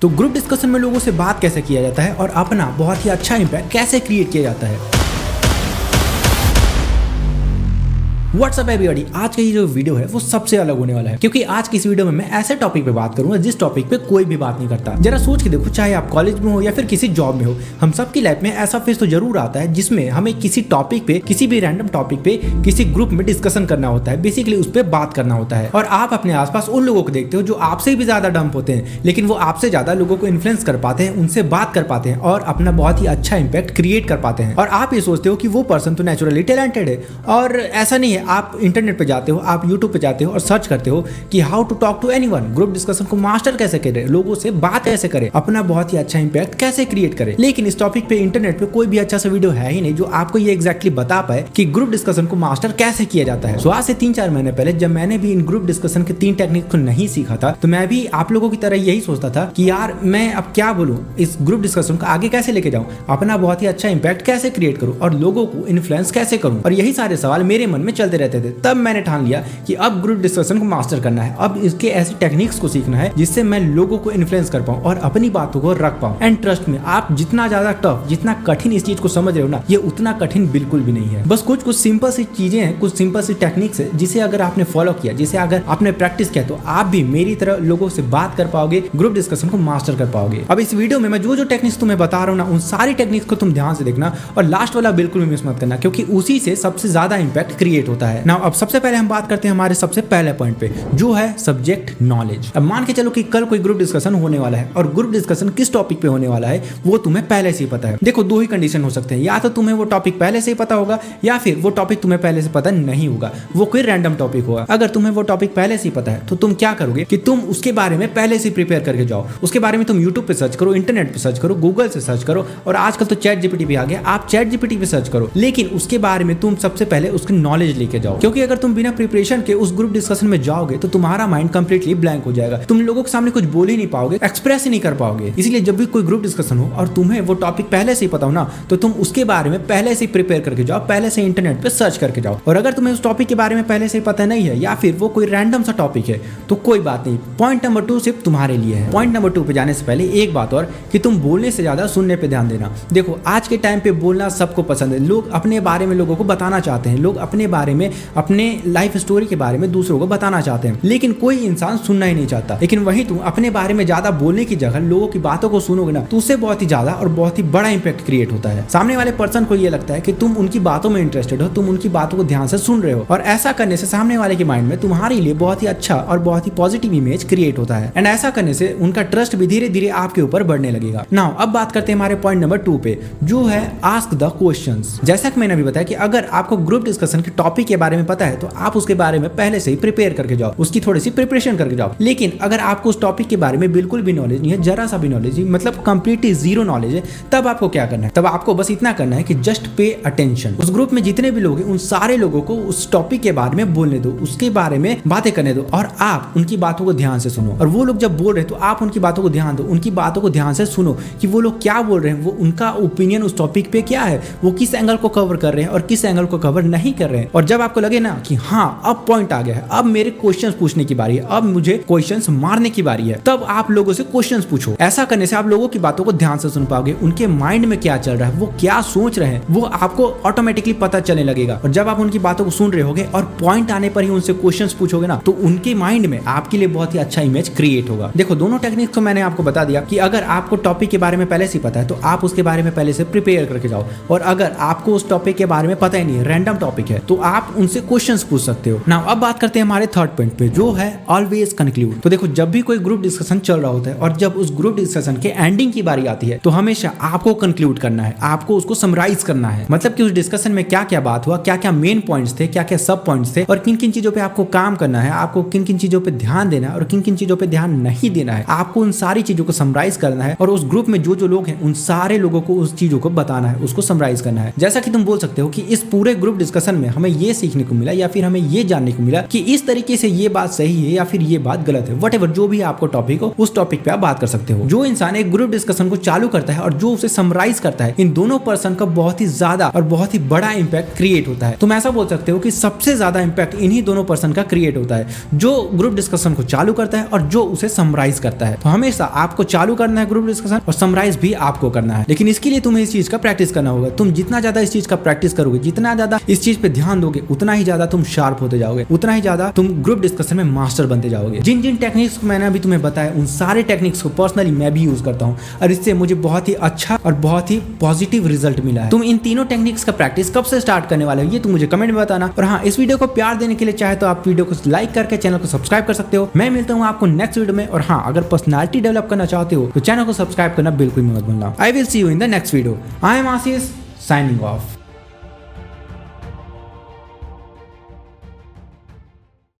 तो group discussion में लोगों से बात कैसे किया जाता है और अपना बहुत ही अच्छा इंपैक्ट कैसे क्रिएट किया जाता है। व्हाट्सअप एवरीबॉडी, आज का ये जो वीडियो है वो सबसे अलग होने वाला है क्योंकि आज की इस वीडियो में मैं ऐसे टॉपिक पे बात करूंगा जिस टॉपिक पे कोई भी बात नहीं करता। जरा सोच के देखो, चाहे आप कॉलेज में हो या फिर किसी जॉब में हो, हम सबकी लाइफ में ऐसा फेज तो जरूर आता है जिसमें हमें किसी टॉपिक पे, किसी भी रैंडम टॉपिक पे किसी ग्रुप में डिस्कशन करना होता है, बेसिकली उस पर बात करना होता है। और आप अपने आसपास उन लोगों को देखते हो जो आपसे भी ज्यादा डम्प होते हैं, लेकिन वो आपसे ज्यादा लोगों को इन्फ्लुएंस कर पाते हैं, उनसे बात कर पाते हैं और अपना बहुत ही अच्छा इंपैक्ट क्रिएट कर पाते हैं। और आप ये सोचते हो कि वो पर्सन तो नेचुरली टैलेंटेड है, और ऐसा नहीं है। आप इंटरनेट पे जाते हो, आप यूट्यूब पे जाते हो और सर्च करते हो कि how to talk to anyone, group discussion को मास्टर कैसे करें, लोगों से बात कैसे करें, अपना बहुत ही अच्छा इंपैक्ट कैसे क्रिएट करें। लेकिन इस टॉपिक पे इंटरनेट पे कोई भी अच्छा सा वीडियो है ही नहीं जो आपको ये एग्जैक्टली बता पाए कि ग्रुप डिस्कशन को मास्टर कैसे किया जाता है। सो आज से 3-4 महीने पहले जब मैंने भी इन ग्रुप डिस्कशन के 3 टेक्निक को नहीं सीखा था, तो मैं भी आप लोगों की तरह यही सोचता था कि यार मैं अब क्या बोलूं, इस ग्रुप डिस्कशन को आगे कैसे लेके जाऊं, अपना बहुत ही अच्छा इंपैक्ट कैसे क्रिएट करूं और लोगों को इन्फ्लुएंस कैसे करूं। और यही सारे सवाल मेरे मन में चलते रहते थे। तब मैंने ठान लिया कि अब ग्रुप डिस्कशन को मास्टर करना है, अब इसके ऐसे टेक्निक्स को सीखना है जिससे मैं लोगों को इन्फ्लुएंस कर पाऊं और अपनी बातों को रख पाऊं। एंड ट्रस्ट में, आप जितना ज्यादा टफ, जितना कठिन इस चीज को समझ रहे हो ना, ये उतना कठिन बिल्कुल भी नहीं है। बस कुछ सिंपल सी चीजें हैं, कुछ सिंपल सी टेक्निक्स है जिसे अगर आपने फॉलो किया, जिसे अगर आपने प्रैक्टिस किया, तो आप भी मेरी तरह लोगों से बात कर पाओगे, ग्रुप डिस्कशन को मास्टर कर पाओगे। अब इस वीडियो में मैं जो टेक्निक्स तुम्हें बता रहा हूं ना, उन सारी टेक्निक्स को तुम ध्यान से देखना और लास्ट वाला बिल्कुल भी मिस मत करना, क्योंकि उसी से सबसे ज्यादा इंपैक्ट क्रिएट होता है। नाउ अब सबसे पहले हम बात करते हैं हमारे सबसे पहले पॉइंट पे, जो है सब्जेक्ट नॉलेज। अब मान के चलो कि कल कोई ग्रुप डिस्कशन होने वाला है और ग्रुप डिस्कशन किस टॉपिक पे होने वाला है वो तुम्हें पहले से ही पता है। देखो, 2 ही कंडीशन हो सकते हैं, या तो तुम्हें वो टॉपिक पहले से ही पता होगा या फिर वो टॉपिक तुम्हें पहले से पता नहीं होगा, वो कोई रैंडम टॉपिक होगा। अगर तुम्हें वो टॉपिक पहले से ही पता है तो तुम क्या करोगे कि तुम उसके बारे में पहले से प्रिपेयर करके जाओ। उसके बारे में तुम यूट्यूब पे सर्च करो, इंटरनेट पे सर्च करो, गूगल से सर्च करो, और आजकल तो चैट जीपीटी भी आ गया, आप चैट जीपीटी पे सर्च करो। लेकिन उसके बारे में तुम सबसे पहले उसकी नॉलेज लेके जाओ, क्योंकि अगर तुम बिना प्रिपरेशन के उस ग्रुप डिस्कशन में जाओगे तो तुम्हारा माइंड कंप्लीटली ब्लैंक हो जाएगा, तुम लोगों के सामने कुछ बोल ही नहीं पाओगे, एक्सप्रेस ही नहीं कर पाओगे। इसलिए जब भी कोई ग्रुप डिस्कशन हो और तुम्हें वो टॉपिक पहले से ही पता हो ना, तो तुम उसके बारे में पहले से ही प्रिपेयर करके जाओ, पहले से इंटरनेट पे सर्च करके जाओ। और अगर तुम्हें उस टॉपिक के बारे में पहले से ही पता नहीं है या फिर वो कोई रैंडम सा टॉपिक है तो कोई बात नहीं, पॉइंट नंबर 2 सिर्फ तुम्हारे लिए है। पॉइंट नंबर 2 पे जाने से पहले एक बात और, कि तुम बोलने से ज्यादा सुनने पे ध्यान देना। देखो, आज के टाइम पे बोलना सबको पसंद है, लोग अपने बारे में लोगों को बताना चाहते हैं, लोग अपने बारे में, अपने लाइफ स्टोरी के बारे में दूसरों को बताना चाहते हैं, लेकिन कोई इंसान सुनना ही नहीं चाहता। लेकिन वही तुम अपने बारे में ज्यादा बोलने की जगह लोगों की बातों को सुनोगे ना, तो उससे बहुत ही ज्यादा और बहुत ही बड़ा इंपैक्ट क्रिएट होता है। सामने वाले पर्सन को ये लगता है कि तुम उनकी बातों में इंटरेस्टेड हो, तुम उनकी बातों को ध्यान से सुन रहे हो, और ऐसा करने से सामने वाले के माइंड में तुम्हारे लिए बहुत ही अच्छा और बहुत ही पॉजिटिव इमेज क्रिएट होता है। एंड ऐसा करने से उनका ट्रस्ट भी धीरे धीरे आपके ऊपर बढ़ने लगेगा। नाउ अब बात करते हैं हमारे पॉइंट नंबर 2 पे, जो है आस्क द क्वेश्चंस। जैसा कि मैंने अभी बताया कि अगर आपको ग्रुप डिस्कशन के टॉपिक के बारे में पता है तो आप उसके बारे में पहले से ही प्रिपेयर करके जाओ, उसकी थोड़ी सी प्रिपरेशन करके जाओ। लेकिन अगर आपको उस टॉपिक के बारे में बिल्कुल भी नॉलेज नहीं है, जरा सा भी नॉलेज, मतलब कंप्लीटली जीरो नॉलेज है, तब आपको क्या करना है? तब आपको बस इतना करना है कि जस्ट पे अटेंशन। उस ग्रुप में जितने भी लोग हैं उन सारे लोगों को उस टॉपिक के बारे में बोलने दो, उसके बारे में बातें करने दो, और आप उनकी बातों को ध्यान से सुनो। और वो लोग जब बोल रहे हैं तो आप उनकी बातों को ध्यान दो, उनकी बातों को ध्यान से सुनो कि वो लोग क्या बोल रहे हैं, वो उनका ओपिनियन उस टॉपिक पे क्या है, वो किस एंगल को कवर कर रहे हैं और किस एंगल को कवर नहीं कर रहे हैं। और जब आपको लगे ना कि हाँ अब पॉइंट आ गया है, अब मेरे क्वेश्चंस पूछने की बारी है, अब मुझे क्वेश्चंस मारने की बारी है, तब आप लोगों से क्वेश्चंस पूछो। ऐसा करने से आप लोगों की बातों को ध्यान से सुन पाओगे, उनके माइंड में क्या चल रहा है, वो क्या सोच रहे हैं, वो आपको ऑटोमेटिकली पता चलने लगेगा। और जब आप उनकी बातों को सुन रहे होगे और पॉइंट आने पर ही उनसे क्वेश्चंस पूछोगे ना, तो उनके माइंड में आपके लिए बहुत ही अच्छा इमेज क्रिएट होगा। देखो, दोनों टेक्निक्स को मैंने आपको बता दिया कि अगर आपको टॉपिक के बारे में पहले से पता है तो आप उसके बारे में पहले से प्रिपेयर करके जाओ, और अगर आपको उस टॉपिक के बारे में पता ही नहीं है, रैंडम टॉपिक है, तो आप उनसे क्वेश्चंस पूछ सकते हो। नाउ अब बात करते हैं हमारे थर्ड पॉइंट पे, जो है ऑलवेज कंक्लूड। तो देखो, जब भी कोई ग्रुप डिस्कशन चल रहा होता है और जब उस ग्रुप डिस्कशन के एंडिंग की बारी आती है तो हमेशा आपको कंक्लूड करना है, आपको उसको समराइज करना है। मतलब कि उस डिस्कशन में क्या क्या बात हुआ, क्या क्या मेन पॉइंट्स थे, क्या क्या सब पॉइंट्स थे, और किन किन चीजों पे आपको काम करना है, आपको किन किन चीजों पे ध्यान देना है और किन किन चीजों पे ध्यान नहीं देना है। आपको उन सारी चीजों को समराइज करना है और उस ग्रुप में जो जो लोग हैं उन सारे लोगों को उस चीजों को बताना है, उसको समराइज करना है। जैसा कि तुम बोल सकते हो कि इस पूरे ग्रुप डिस्कशन में हमें ये ये सीखने को मिला या फिर हमें ये जानने को मिला कि इस तरीके से ये बात सही है या फिर ये बात गलत है। व्हाटएवर जो भी आपको टॉपिक हो उस टॉपिक पे आप बात कर सकते हो। जो इंसान एक ग्रुप डिस्कशन को चालू करता है और जो उसे समराइज करता है, इन दोनों पर्सन का बहुत ही ज्यादा और बहुत ही बड़ा इंपैक्ट क्रिएट होता है। तुम ऐसा बोल सकते हो कि सबसे ज्यादा इंपैक्ट इन्हीं दोनों पर्सन का क्रिएट होता है, जो ग्रुप डिस्कशन को चालू करता है और जो उसे समराइज करता है। तो हमेशा आपको चालू करना है ग्रुप डिस्कशन और समराइज भी आपको करना है, लेकिन इसके लिए तुम्हें इस चीज का प्रैक्टिस करना होगा। तुम जितना ज्यादा इस चीज का प्रैक्टिस करोगे, जितना ज्यादा इस चीज पे ध्यान दोगे, उतना ही ज्यादा तुम शार्प होते जाओगे, उतना ही ज्यादा तुम ग्रुप डिस्कशन में मास्टर बनते जाओगे। जिन जिन टेक्निक्स को मैंने अभी तुम्हें बताया, उन सारे टेक्निक्स को पर्सनली मैं भी यूज करता हूं और इससे मुझे बहुत ही अच्छा और बहुत ही पॉजिटिव रिजल्ट मिला है। तुम इन तीनों टेक्निक्स का प्रैक्टिस कब से स्टार्ट करने वाले हो ये तुम मुझे कमेंट में बताना। और हाँ, इस वीडियो को प्यार देने के लिए चाहे तो आप वीडियो को लाइक करके चैनल को सब्सक्राइब कर सकते हो। मैं मिलता हूँ आपको नेक्स्ट वीडियो में। और हाँ, अगर पर्सनालिटी डेवलप करना चाहते हो तो चैनल को सब्सक्राइब करना बिल्कुल मत भूलना। I will see you in the next video. I am Ashish, signing off.